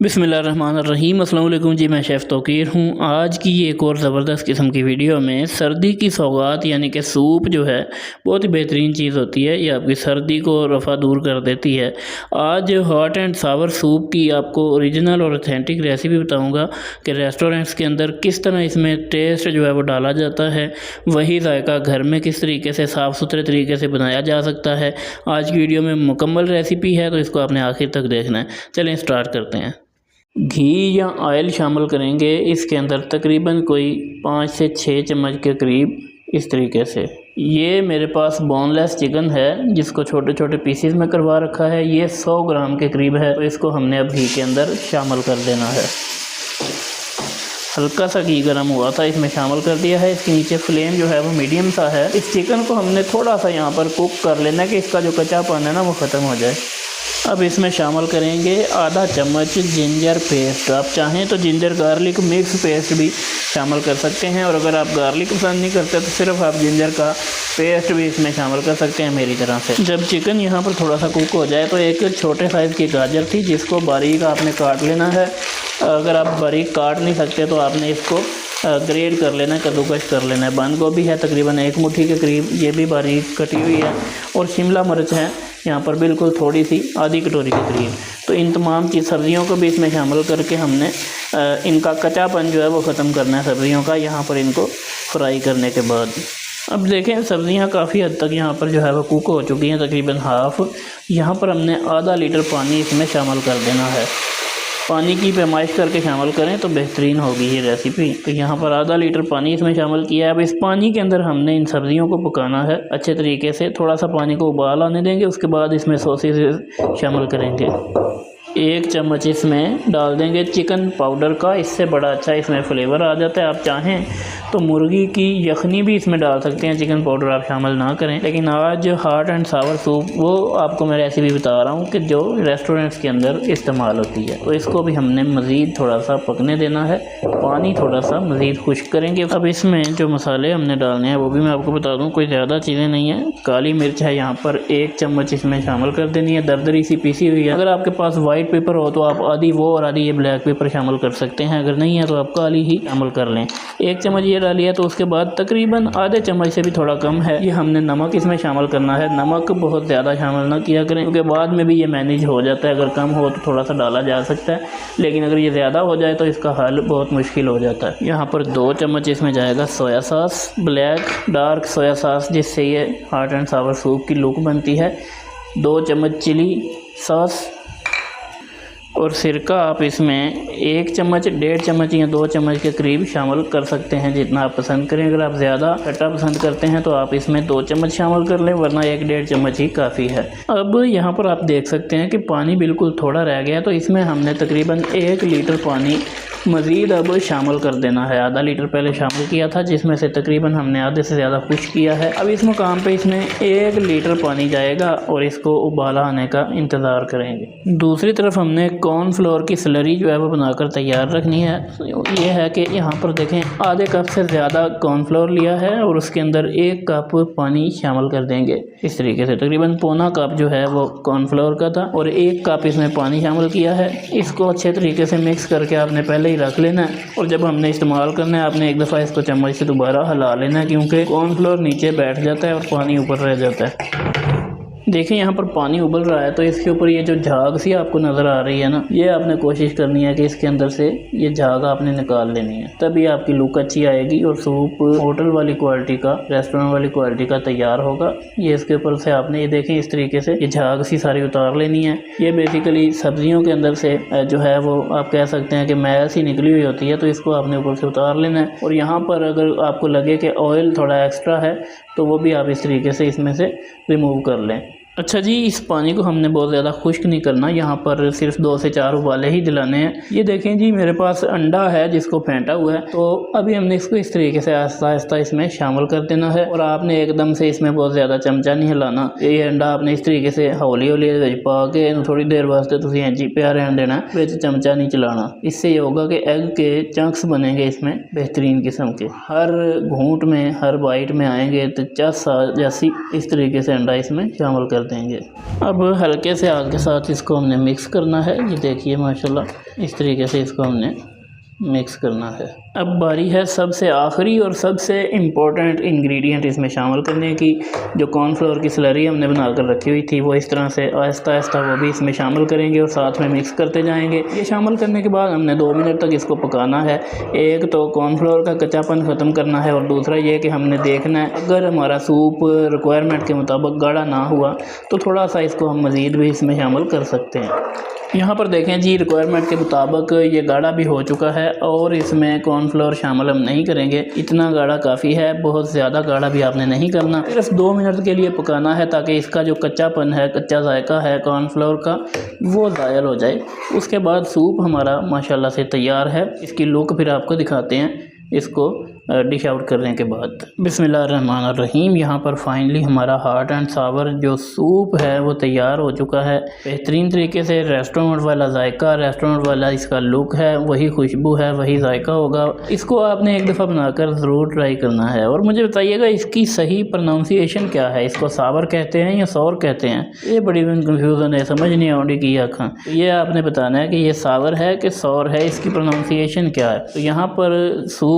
बिस्मिल्लाहिर्रहमानिर्रहीम। अस्सलाम वालेकुम जी, मैं शेफ़ तौकीर हूँ। आज की ये एक और ज़बरदस्त किस्म की वीडियो में सर्दी की सौगात यानी कि सूप जो है बहुत ही बेहतरीन चीज़ होती है। ये आपकी सर्दी को रफ़ा दूर कर देती है। आज हॉट एंड सावर सूप की आपको ओरिजिनल और ऑथेंटिक रेसिपी बताऊँगा कि रेस्टोरेंट्स के अंदर किस तरह इसमें टेस्ट जो है वो डाला जाता है, वही जायका घर में किस तरीके से साफ़ सुथरे तरीके से बनाया जा सकता है। आज की वीडियो में मुकम्मल रेसिपी है, तो इसको आपने आखिर तक देखना है। चलें स्टार्ट करते हैं। घी या ऑयल शामिल करेंगे इसके अंदर तकरीबन कोई 5 से 6 चम्मच के करीब। इस तरीके से ये मेरे पास बोनलेस चिकन है जिसको छोटे छोटे पीसेस में करवा रखा है। ये 100 ग्राम के करीब है, तो इसको हमने अब घी के अंदर शामिल कर देना है। हल्का सा घी गर्म हुआ था, इसमें शामिल कर दिया है। इसके नीचे फ्लेम जो है वो मीडियम सा है। इस चिकन को हमने थोड़ा सा यहाँ पर कुक कर लेना है कि इसका जो कच्चापन है ना वो ख़त्म हो जाए। अब इसमें शामिल करेंगे आधा चम्मच जिंजर पेस्ट। आप चाहें तो जिंजर गार्लिक मिक्स पेस्ट भी शामिल कर सकते हैं, और अगर आप गार्लिक पसंद नहीं करते तो सिर्फ आप जिंजर का पेस्ट भी इसमें शामिल कर सकते हैं मेरी तरह से। जब चिकन यहाँ पर थोड़ा सा कुक हो जाए तो एक छोटे साइज़ की गाजर थी जिसको बारीक आपने काट लेना है। अगर आप बारीक काट नहीं सकते तो आपने इसको ग्रेट कर लेना है, कद्दूकश कर लेना है। बंद गोभी है तकरीबन 1 मुट्ठी के करीब, ये भी बारीक कटी हुई है। और शिमला मिर्च है यहाँ पर बिल्कुल थोड़ी सी, आधी कटोरी के करीब। तो इन तमाम चीज़ सब्ज़ियों को भी इसमें शामिल करके हमने इनका कच्चापन जो है वो ख़त्म करना है सब्ज़ियों का, यहाँ पर इनको फ्राई करने के बाद। अब देखें सब्ज़ियाँ काफ़ी हद तक यहाँ पर जो है वो कुक हो चुकी हैं, तकरीबन हाफ़। यहाँ पर हमने आधा लीटर पानी इसमें शामिल कर देना है। पानी की पैमाइश करके शामिल करें तो बेहतरीन होगी ये रेसिपी। तो यहाँ पर आधा लीटर पानी इसमें शामिल किया है। अब इस पानी के अंदर हमने इन सब्ज़ियों को पकाना है अच्छे तरीके से। थोड़ा सा पानी को उबाल आने देंगे, उसके बाद इसमें सॉसेस शामिल करेंगे। 1 चम्मच इसमें डाल देंगे चिकन पाउडर का, इससे बड़ा अच्छा इसमें फ्लेवर आ जाता है। आप चाहें तो मुर्गी की यखनी भी इसमें डाल सकते हैं, चिकन पाउडर आप शामिल ना करें। लेकिन आज हॉट एंड सावर सूप वो आपको मैं रेसिपी बता रहा हूँ कि जो रेस्टोरेंट्स के अंदर इस्तेमाल होती है। तो इसको भी हमने मज़ीद थोड़ा सा पकने देना है, पानी थोड़ा सा मज़ीद खुश्क करेंगे। अब इसमें जो मसाले हमने डालने हैं वो भी मैं आपको बता दूँ, कोई ज़्यादा चीज़ें नहीं हैं। काली मिर्च है यहाँ पर 1 चम्मच इसमें शामिल कर देनी है, दरदरी सी पीसी हुई है। अगर आपके पास वाइट पेपर हो तो आप आधी वो और आधी ये ब्लैक पेपर शामिल कर सकते हैं, अगर नहीं है तो आप काली ही शामिल कर लें। 1 चम्मच ये डालिए। तो उसके बाद तकरीबन आधे चम्मच से भी थोड़ा कम है ये हमने नमक इसमें शामिल करना है। नमक बहुत ज़्यादा शामिल ना किया करें क्योंकि बाद में भी ये मैनेज हो जाता है। अगर कम हो तो थोड़ा सा डाला जा सकता है, लेकिन अगर ये ज़्यादा हो जाए तो इसका हल बहुत मुश्किल हो जाता है। यहाँ पर 2 चम्मच इसमें जाएगा soya sauce, black dark soya sauce, जिससे ये हॉट एंड सावर सूप की लुक बनती है। 2 चम्मच चिली सॉस और सिरका आप इसमें 1 चम्मच, 1.5 चम्मच या 2 चम्मच के करीब शामिल कर सकते हैं, जितना आप पसंद करें। अगर आप ज़्यादा खट्टा पसंद करते हैं तो आप इसमें 2 चम्मच शामिल कर लें, वरना 1-1.5 चम्मच ही काफ़ी है। अब यहाँ पर आप देख सकते हैं कि पानी बिल्कुल थोड़ा रह गया, तो इसमें हमने तकरीबन 1 लीटर पानी मज़ीद अब शामिल कर देना है। आधा लीटर पहले शामिल किया था, जिसमें से तकरीबन हमने आधे से ज़्यादा खुश्क किया है। अब इस मुकाम पे इसमें 1 लीटर पानी जाएगा और इसको उबाला आने का इंतज़ार करेंगे। दूसरी तरफ हमने कॉर्नफ्लोर की स्लरी जो है वो बनाकर तैयार रखनी है। ये है कि यहाँ पर देखें आधे कप से ज़्यादा कॉर्नफ्लोर लिया है और उसके अंदर 1 कप पानी शामिल कर देंगे। इस तरीके से तकरीबन पौना कप जो है वो कॉर्नफ्लोर का था और 1 कप इसमें पानी शामिल किया है। इसको अच्छे तरीके से मिक्स करके आपने पहले रख लेना है, और जब हमने इस्तेमाल करना है आपने एक दफ़ा इसको चम्मच से दोबारा हिला लेना है, क्योंकि कॉर्नफ्लोर नीचे बैठ जाता है और पानी ऊपर रह जाता है। देखिए यहाँ पर पानी उबल रहा है, तो इसके ऊपर ये जो झाग सी आपको नज़र आ रही है ना, ये आपने कोशिश करनी है कि इसके अंदर से ये झाग आपने निकाल लेनी है, तभी आपकी लुक अच्छी आएगी और सूप होटल वाली क्वालिटी का, रेस्टोरेंट वाली क्वालिटी का तैयार होगा। ये इसके ऊपर से आपने ये देखें इस तरीके से ये झाग सी सारी उतार लेनी है। ये बेसिकली सब्जियों के अंदर से जो है वो आप कह सकते हैं कि मैल सी निकली हुई होती है, तो इसको आपने ऊपर से उतार लेना है। और यहाँ पर अगर आपको लगे कि ऑयल थोड़ा एक्स्ट्रा है तो वो भी आप इस तरीके से इसमें से रिमूव कर लें। अच्छा जी, इस पानी को हमने बहुत ज़्यादा खुश्क नहीं करना, यहाँ पर सिर्फ 2 से 4 उबाले ही दिलाने हैं। ये देखें जी मेरे पास अंडा है जिसको फेंटा हुआ है, तो अभी हमने इसको इस तरीके से आहिस्ता आहिस्ता इसमें शामिल कर देना है। और आपने एकदम से इसमें बहुत ज़्यादा चमचा नहीं हिलाना। ये अंडा आपने इस तरीके से हौली हौली पा के थोड़ी देर वास्ते तुम इंजी पे रहने देना, विच चमचा नहीं चलाना। इससे ये होगा कि एग के चंक्स बनेंगे इसमें बेहतरीन किस्म के, हर घूंट में हर बाइट में आएंगे तो जैसी इस तरीके से अंडा इसमें शामिल कर देंगे। अब हल्के से आग के साथ इसको हमने मिक्स करना है। ये देखिए माशाल्लाह इस तरीके से इसको हमने मिक्स करना है। अब बारी है सबसे आखिरी और सबसे इम्पोर्टेंट इंग्रेडिएंट इसमें शामिल करने की। जो कॉर्नफ्लोर की स्लरी हमने बना कर रखी हुई थी वो इस तरह से आहिस्ता आहिस्ता वो भी इसमें शामिल करेंगे और साथ में मिक्स करते जाएंगे। ये शामिल करने के बाद हमने 2 मिनट तक इसको पकाना है। एक तो कॉर्नफ्लोर का कच्चापन ख़त्म करना है और दूसरा ये कि हमने देखना है अगर हमारा सूप रिक्वायरमेंट के मुताबिक गाढ़ा ना हुआ तो थोड़ा सा इसको हम मज़ीद भी इसमें शामिल कर सकते हैं। यहाँ पर देखें जी रिक्वायरमेंट के मुताबिक ये गाढ़ा भी हो चुका है और इसमें कॉर्नफ्लोर शामिल हम नहीं करेंगे। इतना गाढ़ा काफ़ी है, बहुत ज़्यादा गाढ़ा भी आपने नहीं करना। सिर्फ 2 मिनट के लिए पकाना है ताकि इसका जो कच्चापन है, कच्चा जायका है कॉर्नफ्लोर का, वो ज़ायल हो जाए। उसके बाद सूप हमारा माशाल्लाह से तैयार है। इसकी लुक फिर आपको दिखाते हैं इसको डिश आउट करने के बाद। बिस्मिल्लाहिर्रहमानिर्रहीम। यहाँ पर फाइनली हमारा हॉट एंड सावर जो सूप है वो तैयार हो चुका है। बेहतरीन तरीके से रेस्टोरेंट वाला जायका, रेस्टोरेंट वाला इसका लुक है, वही खुशबू है, वही जायका होगा। इसको आपने एक दफ़ा बनाकर ज़रूर ट्राई करना है और मुझे बताइएगा इसकी सही प्रोनाउंसिएशन क्या है। इसको सावर कहते हैं या सौर कहते हैं? ये बड़ी कन्फ्यूज़न है, समझ नहीं आउंडी की आँखा। ये आपने बताना है कि ये सावर है कि सौर है, इसकी प्रोनाउंसिएशन क्या है। तो यहाँ पर सूप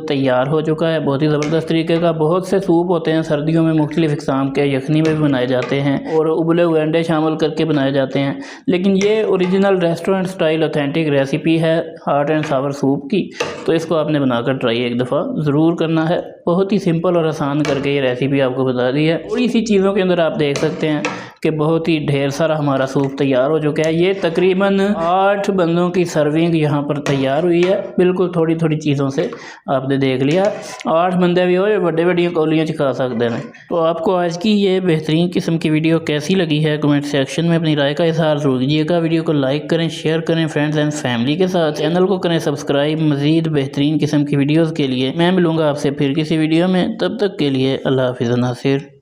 तैयार हो चुका है बहुत ही ज़बरदस्त तरीके का। बहुत से सूप होते हैं सर्दियों में मुख्तलिफ़ इक़साम के, यखनी में भी बनाए जाते हैं और उबले हुए अंडे शामिल करके बनाए जाते हैं, लेकिन ये original restaurant style authentic recipe है हॉट एंड सावर सूप की। तो इसको आपने बनाकर ट्राई एक दफ़ा ज़रूर करना है। बहुत ही सिंपल और आसान करके ये रेसिपी आपको बता दी है। थोड़ी सी चीज़ों के अंदर आप देख सकते हैं कि बहुत ही ढेर सारा हमारा सूप तैयार हो चुका है। ये तकरीबन 8 बंदों की सर्विंग यहाँ पर तैयार हुई है, बिल्कुल थोड़ी थोड़ी चीज़ों से आपने देख लिया। 8 बंदे भी हो बड़े बड़िया कौलियाँ खा सकते हैं। तो आपको आज की ये बेहतरीन किस्म की वीडियो कैसी लगी है कमेंट सेक्शन में अपनी राय का इज़हार ज़रूर कीजिएगा। वीडियो को लाइक करें, शेयर करें फ्रेंड्स एंड फैमिली के साथ। चैनल को करें सब्सक्राइब मज़ीद बेहतरीन किस्म की वीडियोज़ के लिए। मैं मिलूँगा आपसे फिर किसी वीडियो में, तब तक के लिए अल्लाह हाफ़िज़ नासिर।